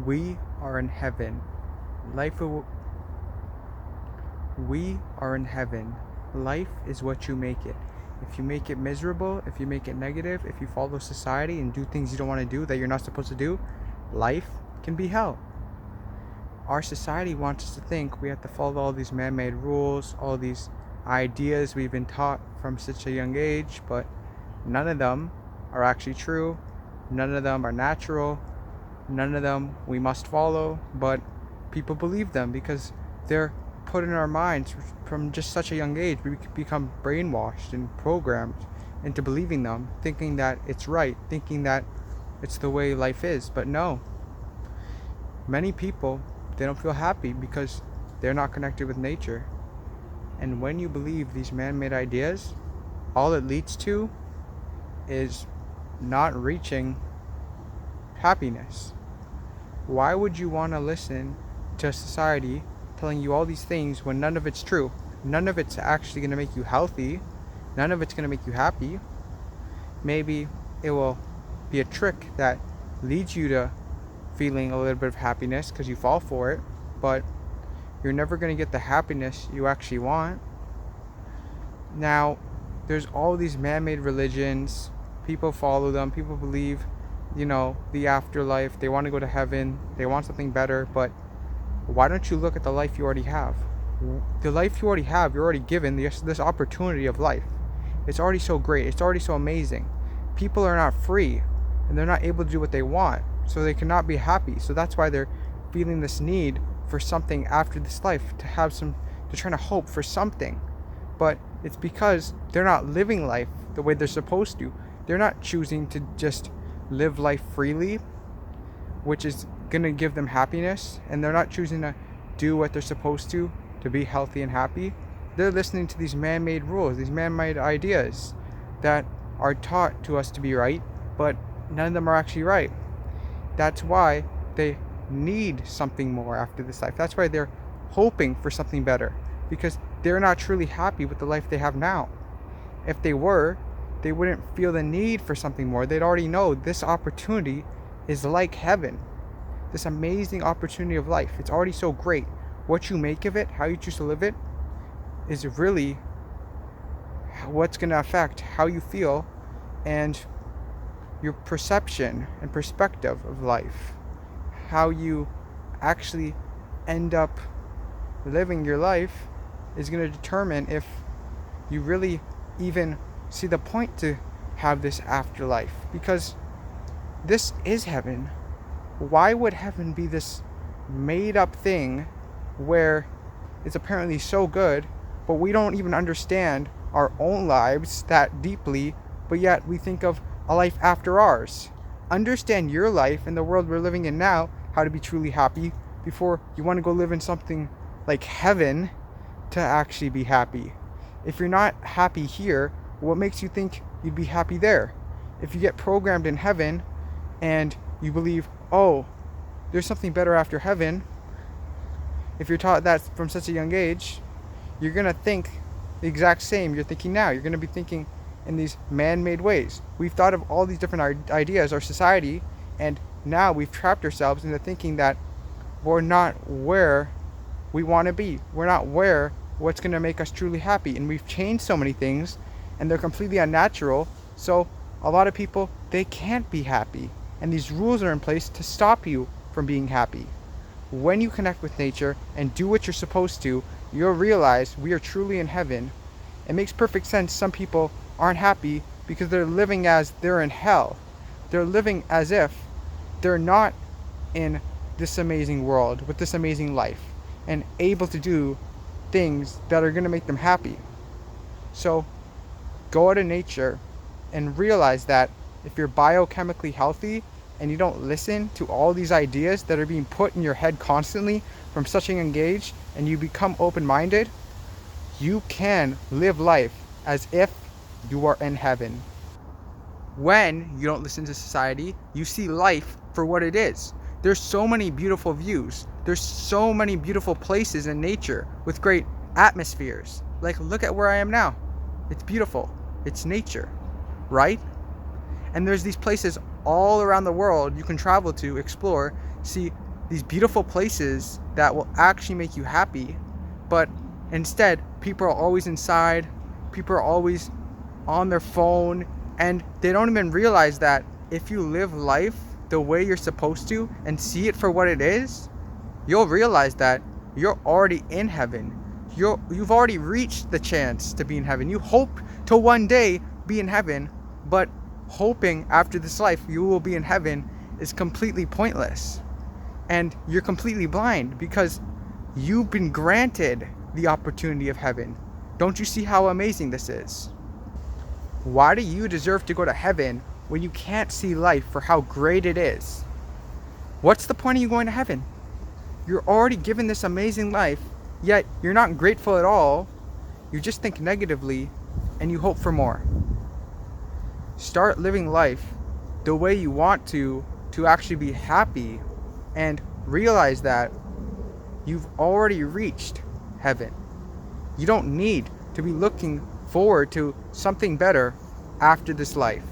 We are in heaven. Life we are in heaven. Life is what you make it. If you make it miserable, if you make it negative, if you follow society and do things you don't want to do that you're not supposed to do, life can be hell. Our society wants us to think we have to follow all these man-made rules, all these ideas we've been taught from such a young age, but none of them are actually true. None of them are natural. None of them we must follow, but people believe them because they're put in our minds from just such a young age. We become brainwashed and programmed into believing them, thinking that it's right, thinking that it's the way life is. But no, many people, they don't feel happy because they're not connected with nature. And when you believe these man-made ideas, all it leads to is not reaching happiness. Why would you want to listen to society telling you all these things when none of it's true? None of it's actually going to make you healthy. None of it's going to make you happy. Maybe it will be a trick that leads you to feeling a little bit of happiness because you fall for it, but you're never going to get the happiness you actually want. Now, there's all these man-made religions. People follow them. People believe, the afterlife. They want to go to heaven. They want something better, but why don't you look at the life you already have? The life you already have, you're already given this opportunity of life. It's already so great. It's already so amazing. People are not free, and they're not able to do what they want, so they cannot be happy. So that's why they're feeling this need for something after this life, they're trying to hope for something. But it's because they're not living life the way they're supposed to. They're not choosing to just live life freely, which is going to give them happiness, and they're not choosing to do what they're supposed to be healthy and happy. They're listening to these man-made rules, these man-made ideas that are taught to us to be right, but none of them are actually right. That's why they need something more after this life. That's why they're hoping for something better, because they're not truly happy with the life they have now. If they were, they wouldn't feel the need for something more. They'd already know this opportunity is like heaven. This amazing opportunity of life. It's already so great. What you make of it, how you choose to live it, is really what's going to affect how you feel and your perception and perspective of life. How you actually end up living your life is going to determine if you really even see the point to have this afterlife, because this is heaven. Why would heaven be this made up thing where it's apparently so good, but we don't even understand our own lives that deeply, but yet we think of a life after ours? Understand your life and the world we're living in now, how to be truly happy, before you want to go live in something like heaven to actually be happy. If you're not happy here, what makes you think you'd be happy there? If you get programmed in heaven and you believe, oh, there's something better after heaven, if you're taught that from such a young age, you're going to think the exact same you're thinking now. You're going to be thinking in these man-made ways. We've thought of all these different ideas, our society, and now we've trapped ourselves into thinking that we're not where we want to be. We're not where what's going to make us truly happy. And we've changed so many things, and they're completely unnatural. So a lot of people, they can't be happy. And these rules are in place to stop you from being happy. When you connect with nature and do what you're supposed to, you'll realize we are truly in heaven. It makes perfect sense some people aren't happy because they're living as they're in hell. They're living as if they're not in this amazing world with this amazing life and able to do things that are going to make them happy. So go out in nature and realize that if you're biochemically healthy and you don't listen to all these ideas that are being put in your head constantly from such a young age, and you become open-minded, you can live life as if you are in heaven. When you don't listen to society, you see life for what it is. There's so many beautiful views. There's so many beautiful places in nature with great atmospheres. Like, look at where I am now. It's beautiful. It's nature, right? And there's these places all around the world you can travel to, explore, see these beautiful places that will actually make you happy, but instead, people are always inside, people are always on their phone, and they don't even realize that if you live life the way you're supposed to and see it for what it is, you'll realize that you're already in heaven. You've already reached the chance to be in heaven. You hope to one day be in heaven, but hoping after this life you will be in heaven is completely pointless. And you're completely blind because you've been granted the opportunity of heaven. Don't you see how amazing this is? Why do you deserve to go to heaven when you can't see life for how great it is? What's the point of you going to heaven? You're already given this amazing life, yet you're not grateful at all. You just think negatively and you hope for more. Start living life the way you want to actually be happy, and realize that you've already reached heaven. You don't need to be looking forward to something better after this life.